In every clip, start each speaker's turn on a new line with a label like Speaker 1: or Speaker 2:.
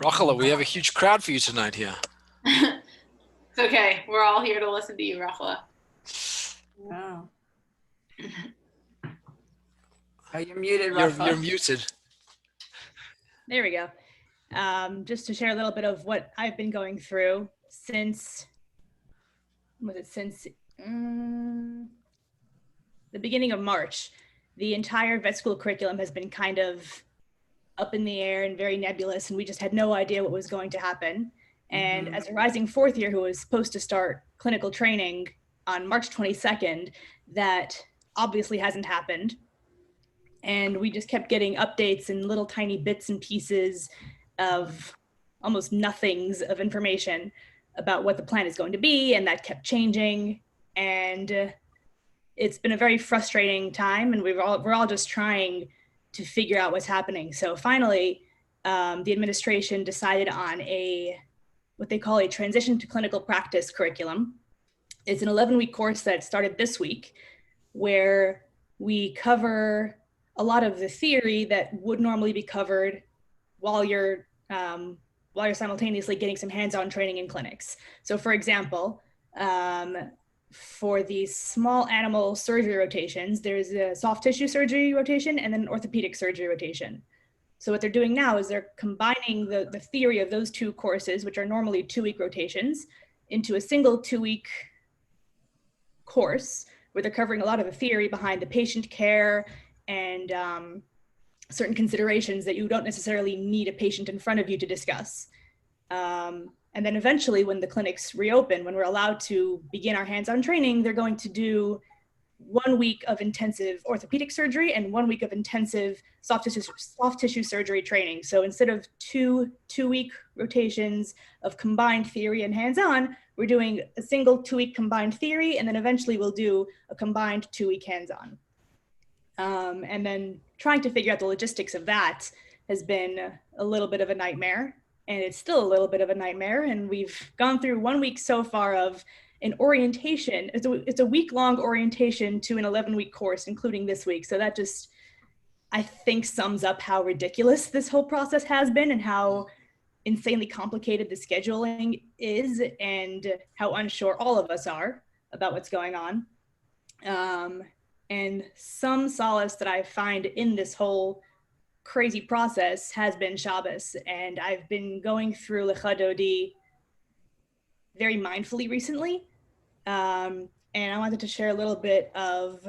Speaker 1: Rachel, we have a huge crowd for you tonight here.
Speaker 2: It's okay. We're all here to listen to you, Rachla.
Speaker 3: Oh. Oh, you're muted,
Speaker 1: You're
Speaker 3: Rafa.
Speaker 1: muted.
Speaker 4: There we go. Just to share a little bit of what I've been going through since the beginning of March. The entire vet school curriculum has been kind of up in the air and very nebulous, and we just had no idea what was going to happen. And as a rising fourth year who was supposed to start clinical training on March 22nd, that obviously hasn't happened. And we just kept getting updates and little tiny bits and pieces of almost nothings of information about what the plan is going to be, and that kept changing. And it's been a very frustrating time, and we're all just trying to figure out what's happening. So finally, the administration decided on what they call a transition to clinical practice curriculum. It's an 11-week course that started this week, where we cover a lot of the theory that would normally be covered while you're simultaneously getting some hands-on training in clinics. So for example, for these small animal surgery rotations, there's a soft tissue surgery rotation and then an orthopedic surgery rotation. So what they're doing now is they're combining the theory of those two courses, which are normally 2-week rotations, into a single 2-week course where they're covering a lot of the theory behind the patient care and certain considerations that you don't necessarily need a patient in front of you to discuss. And then eventually when the clinics reopen, when we're allowed to begin our hands-on training, they're going to do 1 week of intensive orthopedic surgery and 1 week of intensive soft tissue surgery training. So instead of two-week rotations of combined theory and hands-on, we're doing a single 2-week combined theory, and then eventually we'll do a combined 2-week hands-on. And then trying to figure out the logistics of that has been a little bit of a nightmare, and it's still a little bit of a nightmare. And we've gone through 1 week so far of an orientation. It's a week-long orientation to an 11-week course, including this week. So that just, I think, sums up how ridiculous this whole process has been and how insanely complicated the scheduling is and how unsure all of us are about what's going on. And some solace that I find in this whole crazy process has been Shabbos. And I've been going through Lecha Dodi very mindfully recently. And I wanted to share a little bit of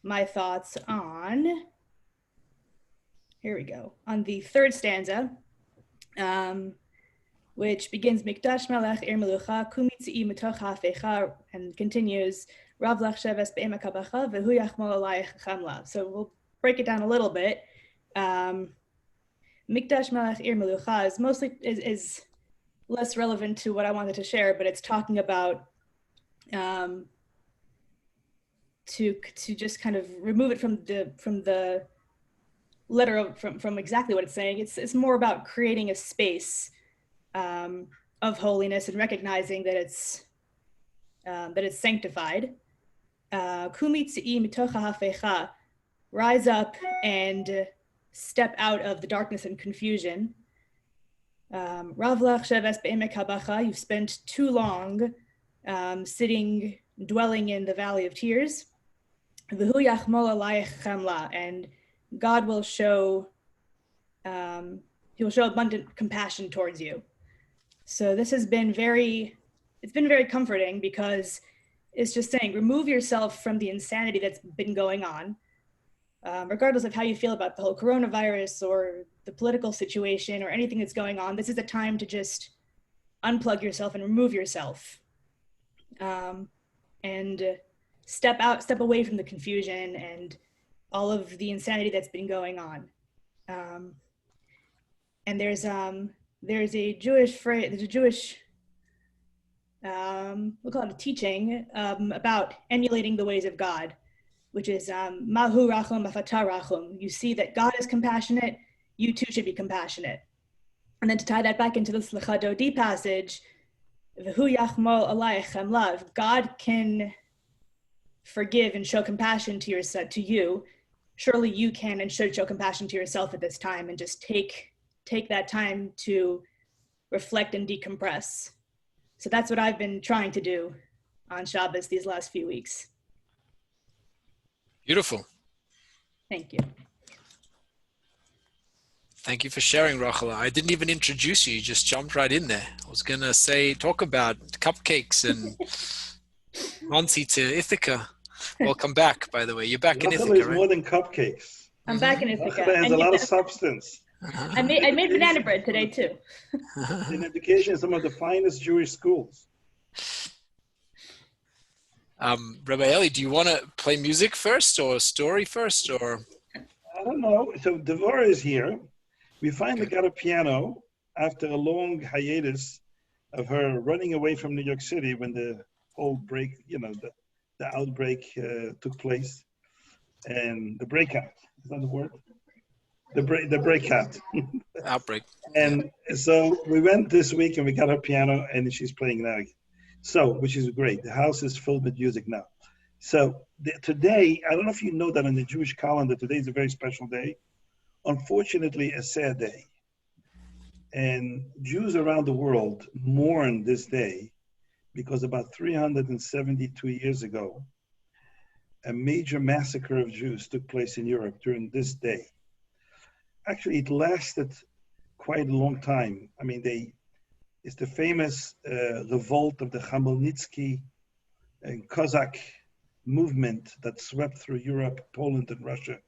Speaker 4: my thoughts on, here we go, on the third stanza, which begins Mikdash Melech Ir Melucha Kumitzi Mitoch Hafecha, and continues Rav Lach Sheves Be'emek Habacha Vehu Yachmol Alayich Chamla. So we'll break it down a little bit. Mikdash Melech Ir Melucha is mostly is less relevant to what I wanted to share, but it's talking about to just kind of remove it from the letter of, from exactly what it's saying. It's more about creating a space of holiness and recognizing that it's sanctified. Rise up and step out of the darkness and confusion. Ravlach Sheves Be'emek Habacha, you've spent too long sitting, dwelling in the valley of tears. V'hu Yachmol Alayich Chamla, and God will show, he will show abundant compassion towards you. So this has been it's been very comforting, because it's just saying, remove yourself from the insanity that's been going on. Regardless of how you feel about the whole coronavirus or the political situation or anything that's going on, this is a time to just unplug yourself and remove yourself, and step away from the confusion and all of the insanity that's been going on. And there's a Jewish phrase, there's a Jewish, we'll call it a teaching, about emulating the ways of God, which is Mahu Rachum Afata Rachum. You see that God is compassionate, you too should be compassionate. And then to tie that back into this Lecha Dodi passage, V'hu Yachmol Alayich Chamla, if God can forgive and show compassion to you, surely you can and should show compassion to yourself at this time, and just take take that time to reflect and decompress. So that's what I've been trying to do on Shabbos these last few weeks.
Speaker 1: Beautiful.
Speaker 4: Thank you.
Speaker 1: Thank you for sharing, Rachel. I didn't even introduce you. You just jumped right in there. I was going to talk about cupcakes and Monty to Ithaca. Welcome back, by the way. You're back in
Speaker 5: Rachel
Speaker 1: Ithaca,
Speaker 5: is
Speaker 1: right?
Speaker 5: more than cupcakes.
Speaker 4: I'm back in
Speaker 5: Rachel
Speaker 4: Ithaca.
Speaker 5: has a lot of substance.
Speaker 4: I made banana bread today too.
Speaker 5: In education in some of the finest Jewish schools.
Speaker 1: Rabbi Eli, do you want to play music first or story first? Or
Speaker 5: I don't know. So Devorah is here. We finally got a piano after a long hiatus of her running away from New York City when the whole break, the outbreak took place. And the breakout, is that the word? The breakout.
Speaker 1: outbreak.
Speaker 5: And so we went this week and we got her piano and she's playing now. So, which is great. The house is filled with music now. So today, I don't know if you know that on the Jewish calendar, today is a very special day. Unfortunately, a sad day. And Jews around the world mourn this day because about 372 years ago, a major massacre of Jews took place in Europe during this day. Actually, it lasted quite a long time. I mean, it's the famous revolt of the Khmelnytsky and Cossack movement that swept through Europe, Poland, and Russia.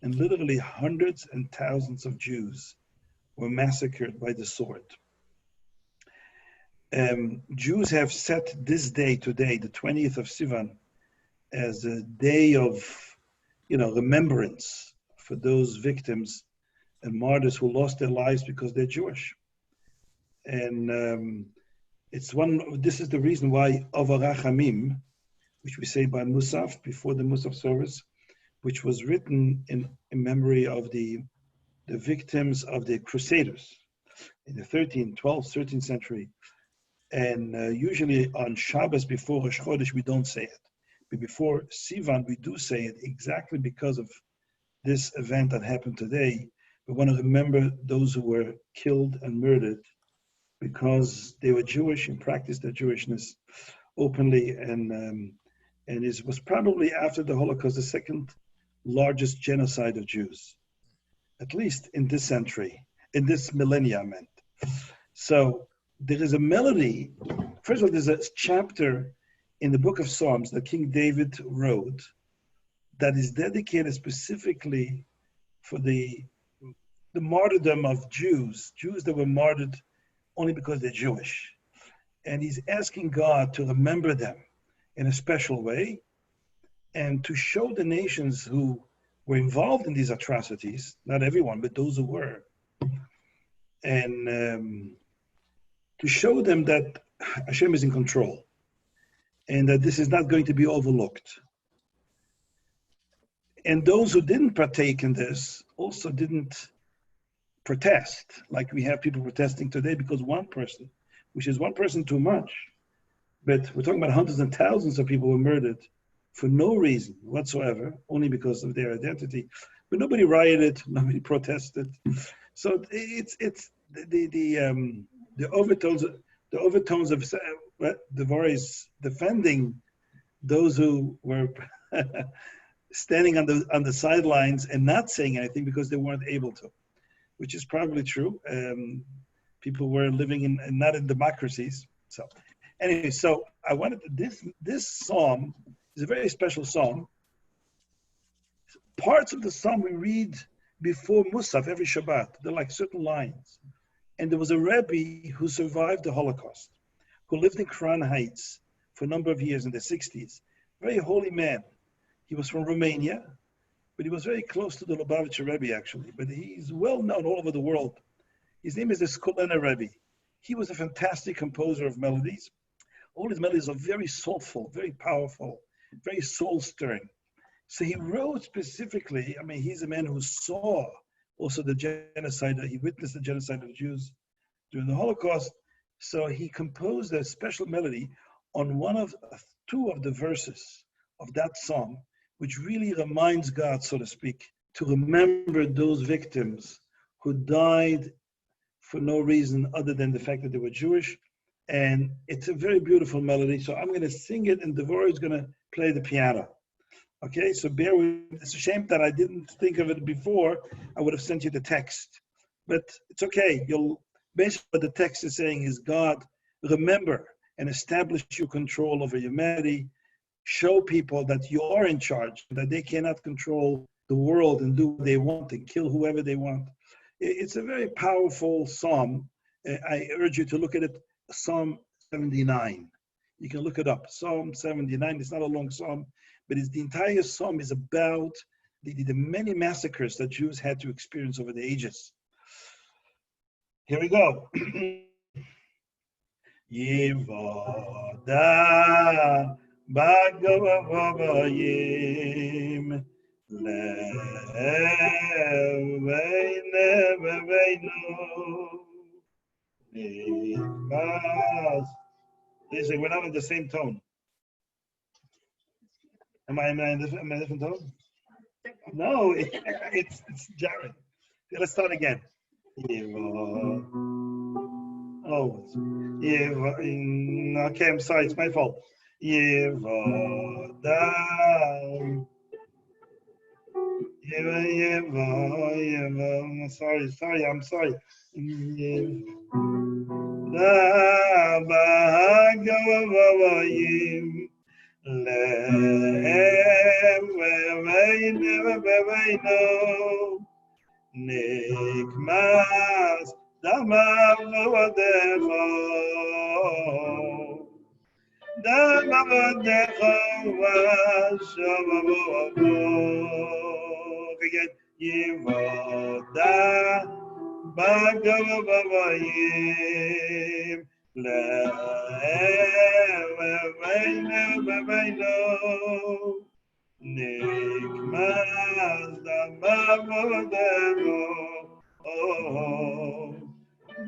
Speaker 5: And literally hundreds and thousands of Jews were massacred by the sword. Jews have set this day today, the 20th of Sivan, as a day of, remembrance for those victims and martyrs who lost their lives because they're Jewish. And this is the reason why Avarachamim, which we say by Musaf, before the Musaf service, which was written in memory of the victims of the Crusaders in the 13th, 12th, 13th century. And usually on Shabbos before Rosh Chodesh, we don't say it. But before Sivan, we do say it exactly because of this event that happened today. We want to remember those who were killed and murdered because they were Jewish and practiced their Jewishness openly. And it was probably after the Holocaust, the second largest genocide of Jews, at least in this century, in this millennia, I meant. So there is a melody. First of all, there's a chapter in the book of Psalms that King David wrote that is dedicated specifically for the martyrdom of Jews that were martyred only because they're Jewish. And he's asking God to remember them in a special way and to show the nations who were involved in these atrocities, not everyone, but those who were, and to show them that Hashem is in control and that this is not going to be overlooked. And those who didn't partake in this also didn't protest, like we have people protesting today because one person, which is one person too much, but we're talking about hundreds and thousands of people were murdered for no reason whatsoever, only because of their identity. But nobody rioted, nobody protested. So it's the overtones of Devorah is defending those who were standing on the sidelines and not saying anything because they weren't able to, which is probably true. People were living not in democracies. So anyway, so I wanted this psalm is a very special psalm. Parts of the psalm we read before Musaf every Shabbat. They're like certain lines. And there was a Rebbe who survived the Holocaust, who lived in Crown Heights for a number of years in the 60s. Very holy man. He was from Romania, but he was very close to the Lubavitcher Rebbe, actually. But he's well known all over the world. His name is the Skolena Rebbe. He was a fantastic composer of melodies. All his melodies are very soulful, very powerful, very soul-stirring. So he wrote specifically, he's a man who saw also the genocide, he witnessed the genocide of Jews during the Holocaust. So he composed a special melody on two of the verses of that song, which really reminds God, so to speak, to remember those victims who died for no reason other than the fact that they were Jewish. And it's a very beautiful melody. So I'm going to sing it, and Devorah is going to play the piano. Okay, so bear with. It's a shame that I didn't think of it before. I would have sent you the text, but it's okay. You'll basically what the text is saying is, God, remember and establish your control over humanity. Show people that you are in charge, that they cannot control the world and do what they want and kill whoever they want. It's a very powerful psalm. I urge you to look at it. Psalm 79. You can look it up. Psalm 79. It's not a long psalm, but the entire psalm is about the many massacres that Jews had to experience over the ages. Here we go. Yevoda Bhagavavayim Leveinu. Listen, we're not in the same tone. Am I in a different tone? No, it's Jared. Let's start again. Oh, okay, I'm sorry, it's my fault. I'm sorry. Nikmas Damavadecho Vashavavo. Again, Yevoda Bhagavavayim Leveinu Nikmas Damavadecho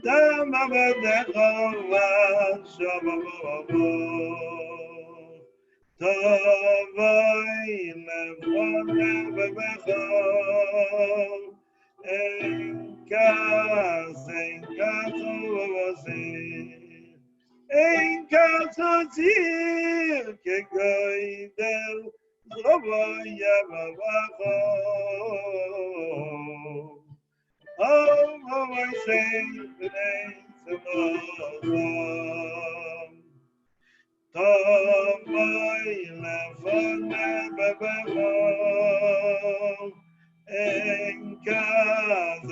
Speaker 5: Damavadecho Vashavavo. Tovoi levonevecho Enkas otzir kegoidel zrovaya vavacho. Oh, I say the names of Allah. Tovoi levonevecho Enkas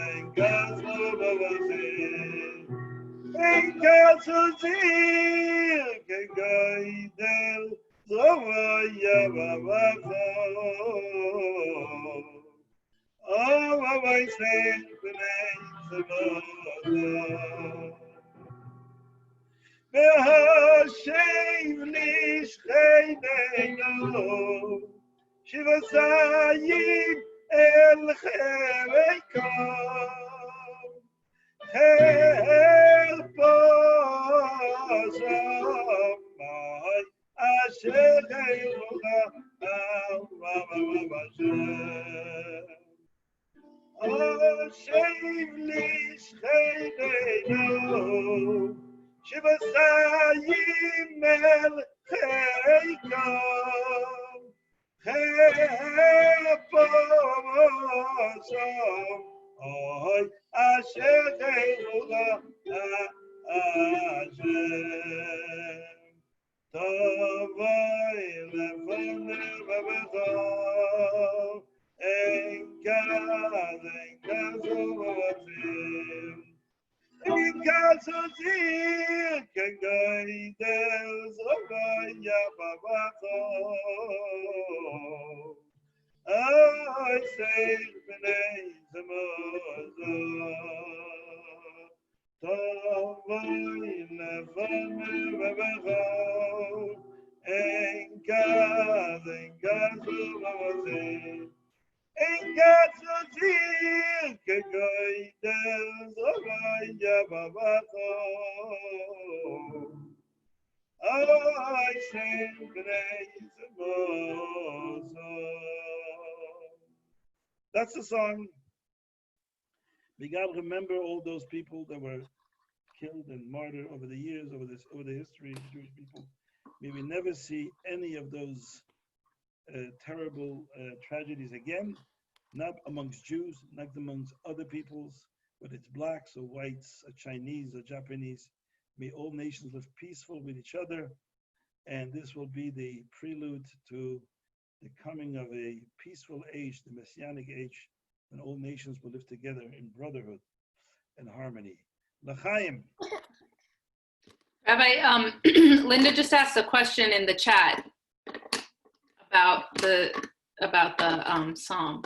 Speaker 5: otzir Enkas otzir kegoidel zrovaya vavacho. Oh, I say the names of Allah. Be'ashem lishcheineinu Shivasayim el cherekom Help us, my Asher Eloha Hashem. Ashem lishcheineinu Shivasayim el cherekom Help us, oh, Asher Eloha Hashem. Tovoi levonevecho Enkas otzir kegoidel zrovaya vavacho. I say b'nei Zemozah. Tovoi levonevecho Enkas otzir Enkas otzir kegoidel zrovaya vavacho. I say b'nei Zemozah. That's the song. We got to remember all those people that were killed and martyred over the years, over the history of the Jewish people. May we never see any of those terrible tragedies again, not amongst Jews, not amongst other peoples, whether it's blacks or whites or Chinese or Japanese. May all nations live peaceful with each other, and this will be the prelude to the coming of a peaceful age, the Messianic age, when all nations will live together in brotherhood and harmony. L'chaim.
Speaker 2: Rabbi, Linda just asked a question in the chat about the psalm.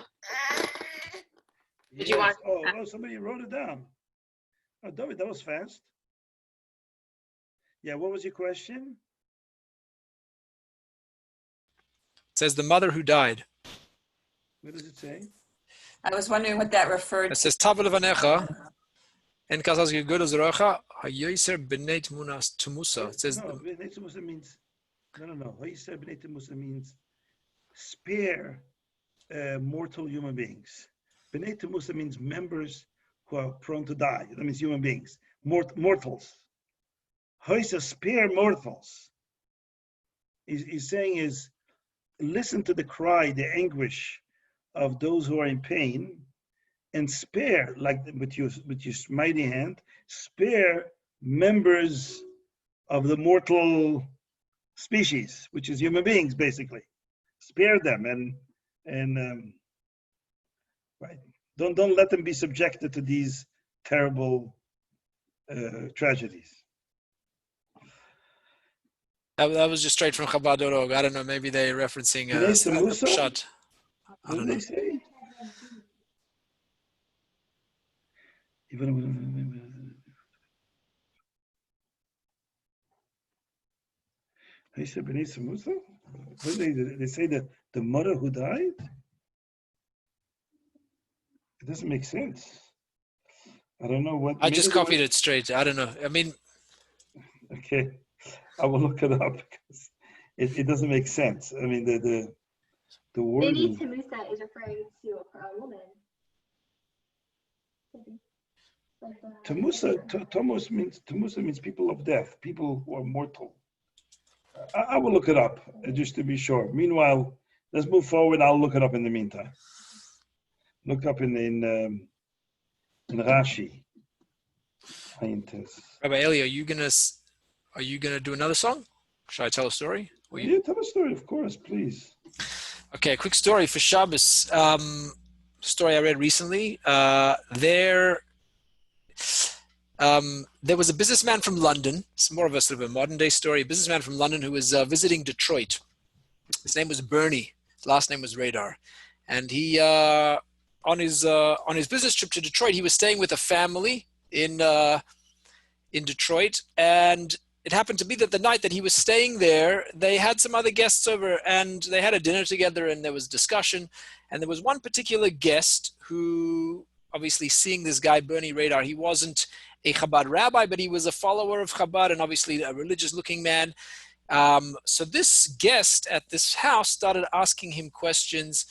Speaker 2: Did you want?
Speaker 5: Oh, somebody wrote it down. Oh, David, that was fast. Yeah, what was your question?
Speaker 1: It says the mother who died.
Speaker 5: What does it say?
Speaker 3: I was wondering what that referred
Speaker 1: It
Speaker 3: to.
Speaker 1: says Tavel Vanecha and Kasas Gigud Zrocha Hayoser B'nei Tmunas Tumusa. It says
Speaker 5: no, B'nei Tmusa means no. Hayoser B'nei Tmusa means spare mortal human beings. B'nei Tmusa means members who are prone to die. That means human beings, mortals. Hayoser spare mortals. He's saying is listen to the cry, the anguish of those who are in pain, and spare, like with your mighty hand, spare members of the mortal species, which is human beings, basically. Spare them and right. Don't let them be subjected to these terrible tragedies.
Speaker 1: that was just straight from Chabad.org. I don't know. Maybe they're referencing Pshat. I
Speaker 5: What
Speaker 1: don't
Speaker 5: did
Speaker 1: know.
Speaker 5: they say? They said B'nai Musa? They say that the mother who died? It doesn't make sense. I don't know what.
Speaker 1: I just copied it straight. I don't know. I mean,
Speaker 5: Okay, I will look it up because it doesn't make sense. I mean, the word
Speaker 6: Maybe
Speaker 5: is.
Speaker 6: Tamusa is referring to a woman.
Speaker 5: Tamusa means people of death, people who are mortal. I will look it up just to be sure. Meanwhile, let's move forward. I'll look it up in the meantime. Look up in Rashi.
Speaker 1: Rabbi Eli, are you gonna do another song? Should I tell a story?
Speaker 5: Yeah, tell a story, of course, please.
Speaker 1: Okay, a quick story for Shabbos. Story I read recently. There was a businessman from London. It's more of a sort of a modern day story. A businessman from London who was visiting Detroit. His name was Bernie. His last name was Radar, and he on his business trip to Detroit, he was staying with a family in Detroit, and it happened to be that the night that he was staying there, they had some other guests over, and they had a dinner together, and there was discussion, and there was one particular guest who, obviously seeing this guy Bernie Radar, he wasn't a Chabad rabbi, but he was a follower of Chabad and obviously a religious-looking man. So this guest at this house started asking him questions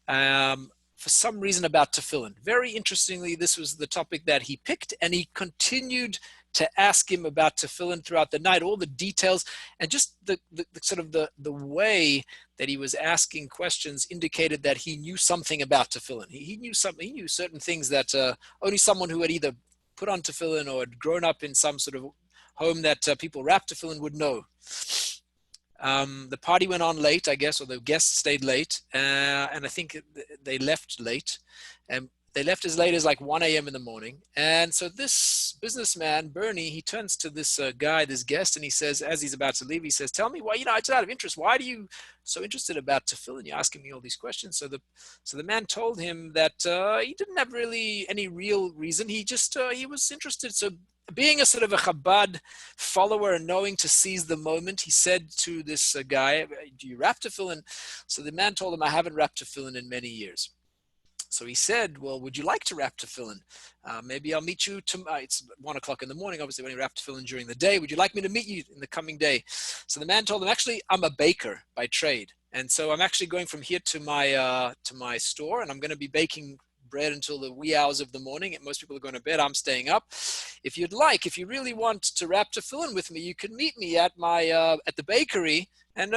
Speaker 1: for some reason about tefillin. Very interestingly, this was the topic that he picked, and he continued to ask him about tefillin throughout the night, all the details, and just the sort of the way that he was asking questions indicated that he knew something about tefillin. He knew something. He knew certain things that only someone who had either put on tefillin or had grown up in some sort of home that people wrap tefillin would know. The party went on late, I guess, or the guests stayed late, and I think they left late. And they left as late as like 1 a.m. in the morning. And so this businessman, Bernie, he turns to this guy, this guest, and he says, as he's about to leave, he says, tell me why, it's out of interest. Why are you so interested about tefillin? You're asking me all these questions. So the man told him that he didn't have really any real reason. He just, he was interested. So being a sort of a Chabad follower and knowing to seize the moment, he said to this guy, do you wrap tefillin? So the man told him, I haven't wrapped tefillin in many years. So he said, well, would you like to wrap tefillin? Maybe I'll meet you tomorrow. It's 1 o'clock in the morning, obviously, when you wrap tefillin during the day. Would you like me to meet you in the coming day? So the man told him, actually, I'm a baker by trade. And so I'm actually going from here to my store, and I'm going to be baking bread until the wee hours of the morning. And most people are going to bed. I'm staying up. If you'd like, if you really want to wrap tefillin with me, you can meet me at my at the bakery. And,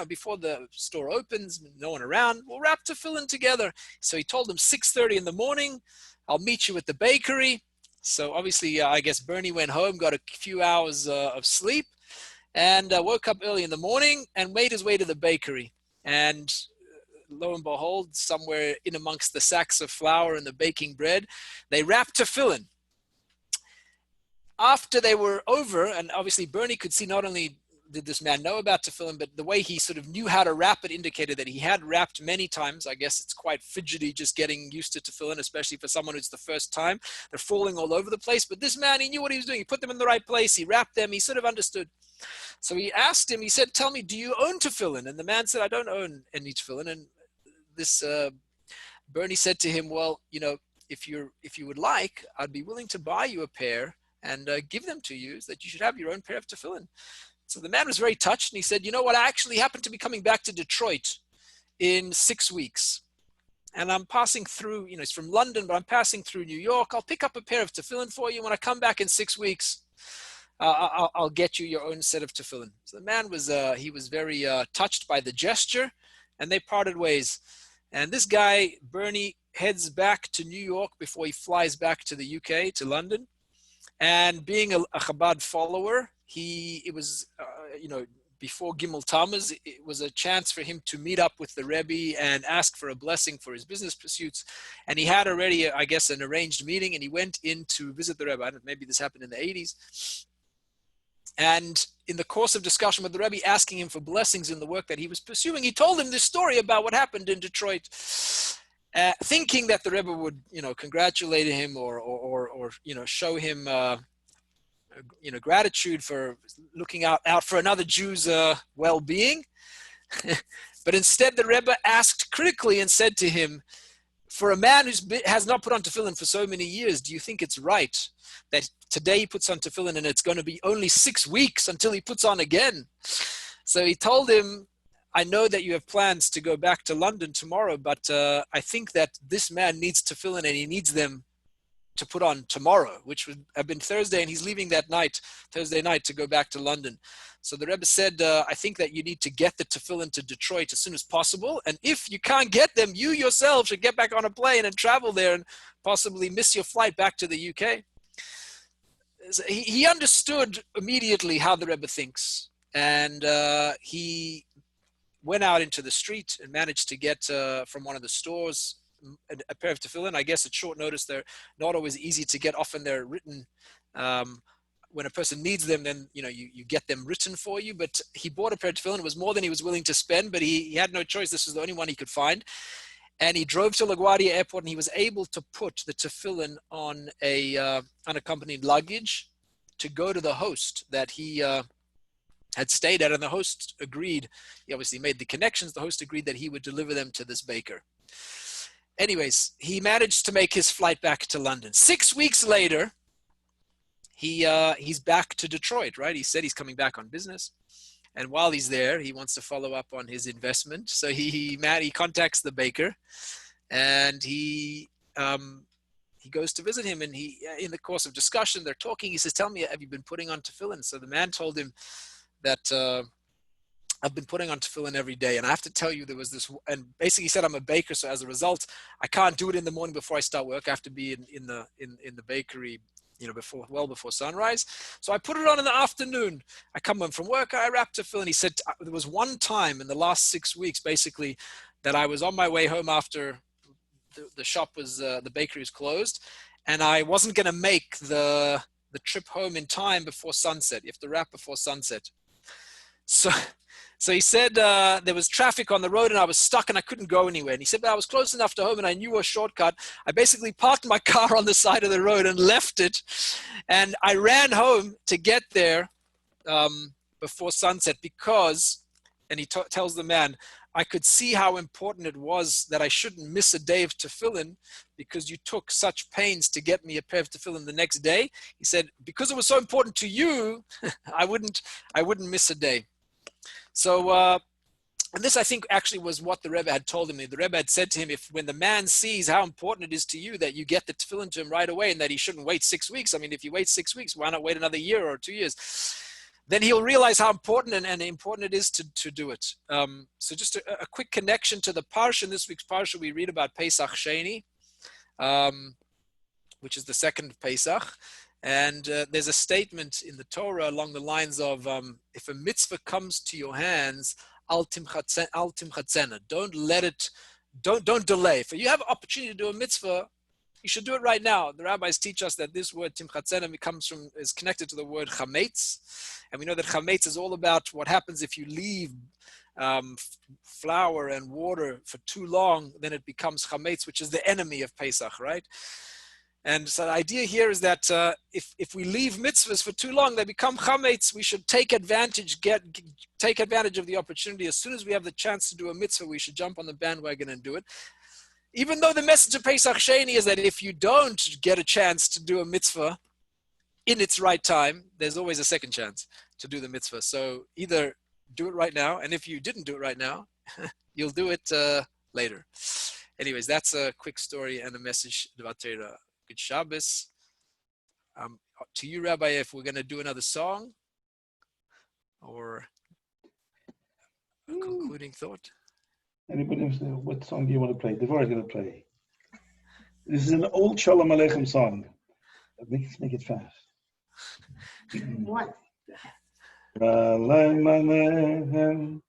Speaker 1: before the store opens, no one around, we'll wrap tefillin together. So he told them 6:30 in the morning, I'll meet you at the bakery. So obviously, I guess Bernie went home, got a few hours of sleep, and woke up early in the morning and made his way to the bakery. And lo and behold, somewhere in amongst the sacks of flour and the baking bread, they wrapped tefillin. After they were over, and obviously Bernie could see not only did this man know about tefillin, but the way he sort of knew how to wrap it indicated that he had wrapped many times. I guess it's quite fidgety just getting used to tefillin, especially for someone who's the first time. They're falling all over the place. But this man, he knew what he was doing. He put them in the right place. He wrapped them. He sort of understood. So he asked him, he said, tell me, do you own tefillin? And the man said, I don't own any tefillin. And this Bernie said to him, well, if you would like, I'd be willing to buy you a pair and give them to you, so that you should have your own pair of tefillin. So the man was very touched, and he said, you know what, I actually happen to be coming back to Detroit in 6 weeks. And I'm passing through, it's from London, but I'm passing through New York. I'll pick up a pair of tefillin for you. When I come back in 6 weeks, I'll get you your own set of tefillin. So the man was, he was very touched by the gesture, and they parted ways. And this guy, Bernie, heads back to New York before he flies back to the UK, to London. And being a Chabad follower, before Gimel Tammuz, it was a chance for him to meet up with the Rebbe and ask for a blessing for his business pursuits. And he had already, I guess, an arranged meeting, and he went in to visit the Rebbe. I don't know, maybe this happened in the 80s. And in the course of discussion with the Rebbe, asking him for blessings in the work that he was pursuing, he told him this story about what happened in Detroit, thinking that the Rebbe would, congratulate him or show him, gratitude for looking out for another Jew's well-being. But instead, the Rebbe asked critically and said to him, for a man who has not put on tefillin for so many years, do you think it's right that today he puts on tefillin and it's going to be only 6 weeks until he puts on again? So he told him, I know that you have plans to go back to London tomorrow, but I think that this man needs tefillin and he needs them to put on tomorrow, which would have been Thursday, and he's leaving that night, Thursday night, to go back to London. So the Rebbe said, I think that you need to get the tefillin to Detroit as soon as possible, and if you can't get them, you yourself should get back on a plane and travel there and possibly miss your flight back to the UK. So he understood immediately how the Rebbe thinks, and he went out into the street and managed to get from one of the stores a pair of tefillin. I guess at short notice, they're not always easy to get. Often they're written. When a person needs them, then you get them written for you. But he bought a pair of tefillin. It was more than he was willing to spend, but he had no choice. This was the only one he could find. And he drove to LaGuardia Airport, and he was able to put the tefillin on a unaccompanied luggage to go to the host that he had stayed at. And the host agreed. He obviously made the connections. The host agreed that he would deliver them to this baker. Anyways, he managed to make his flight back to London. 6 weeks later, he's back to Detroit, right? He said he's coming back on business. And while he's there, he wants to follow up on his investment. So he contacts the baker, and he goes to visit him. And in the course of discussion, they're talking. He says, tell me, have you been putting on tefillin? So the man told him that I've been putting on tefillin every day. And I have to tell you, there was this, and basically he said, I'm a baker. So as a result, I can't do it in the morning before I start work. I have to be in the bakery, well before sunrise. So I put it on in the afternoon. I come home from work, I wrap tefillin. He said, there was one time in the last 6 weeks, basically, that I was on my way home after the shop was, the bakery was closed. And I wasn't going to make the trip home in time before sunset. You have to wrap before sunset. So he said there was traffic on the road and I was stuck and I couldn't go anywhere. And he said, but I was close enough to home and I knew a shortcut. I basically parked my car on the side of the road and left it. And I ran home to get there before sunset because, and he tells the man, I could see how important it was that I shouldn't miss a day of tefillin because you took such pains to get me a pair of tefillin the next day. He said, because it was so important to you, I wouldn't miss a day. So And this, I think, actually was what the Rebbe had told him. The Rebbe had said to him, if when the man sees how important it is to you that you get the tefillin to him right away and that he shouldn't wait 6 weeks. I mean, if you wait 6 weeks, why not wait another year or 2 years? Then he'll realize how important and important it is to do it. So just a quick connection to the Parsha. In this week's Parsha, we read about Pesach Sheni, which is the second Pesach. And there's a statement in the Torah along the lines of, if a mitzvah comes to your hands, al timchatzena. Don't let it, don't delay. If you have an opportunity to do a mitzvah, you should do it right now. The rabbis teach us that this word timchatzena is connected to the word chametz. And we know that chametz is all about what happens if you leave flour and water for too long, then it becomes chametz, which is the enemy of Pesach, right? And so the idea here is that if we leave mitzvahs for too long, they become chametz. We should take advantage of the opportunity. As soon as we have the chance to do a mitzvah, we should jump on the bandwagon and do it. Even though the message of Pesach Sheni is that if you don't get a chance to do a mitzvah in its right time, there's always a second chance to do the mitzvah. So either do it right now, and if you didn't do it right now, you'll do it later. Anyways, that's a quick story and a message about Torah. Good Shabbos. To you, Rabbi, if we're going to do another song or a concluding thought.
Speaker 5: Anybody else? What song do you want to play? Devorah is going to play. This is an old Shalom Aleichem song. Make it fast.
Speaker 6: What?
Speaker 5: Shalom Aleichem.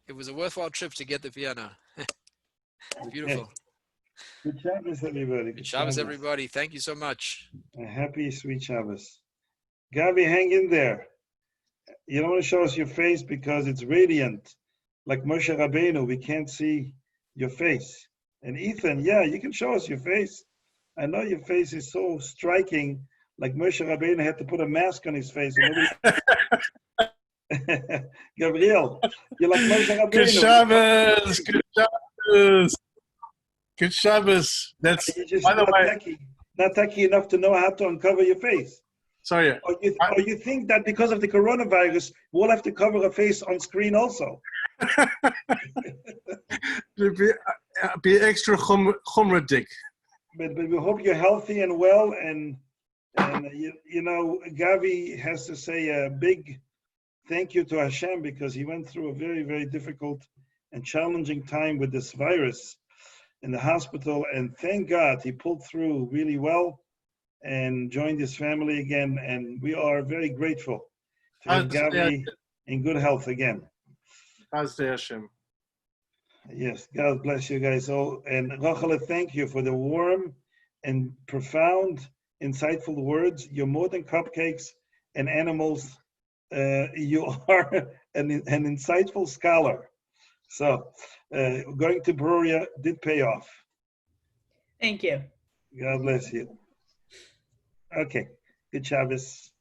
Speaker 1: It was a worthwhile trip to get the piano. Beautiful.
Speaker 5: Good Shabbos, everybody.
Speaker 1: Good Shabbos, everybody. Thank you so much.
Speaker 5: A happy, sweet Shabbos. Gabi, hang in there. You don't want to show us your face because it's radiant. Like Moshe Rabbeinu, we can't see your face. And Ethan, yeah, you can show us your face. I know your face is so striking, like Moshe Rabbeinu had to put a mask on his face. Gabriel, you're like Moshe Rabbeinu.
Speaker 7: Good Shabbos. Good Shabbos. Good Shabbos. That's,
Speaker 5: You're just
Speaker 7: by the way,
Speaker 5: not techy enough to know how to uncover your face.
Speaker 7: sorry.
Speaker 5: Or you think that because of the coronavirus, we'll have to cover a face on screen also.
Speaker 7: Be extra chumradik.
Speaker 5: But we hope you're healthy and well. And you know, Gavi has to say a big thank you to Hashem because he went through a very, very difficult and challenging time with this virus in the hospital. And thank God he pulled through really well and joined his family again. And we are very grateful to have Gavi in good health again.
Speaker 7: Hashem.
Speaker 5: Yes, God bless you guys all. And Rachel, thank you for the warm and profound, insightful words. You're more than cupcakes and animals. You are an insightful scholar. So going to Bruriah did pay off.
Speaker 4: Thank you.
Speaker 5: God bless you. Okay, good Shabbos.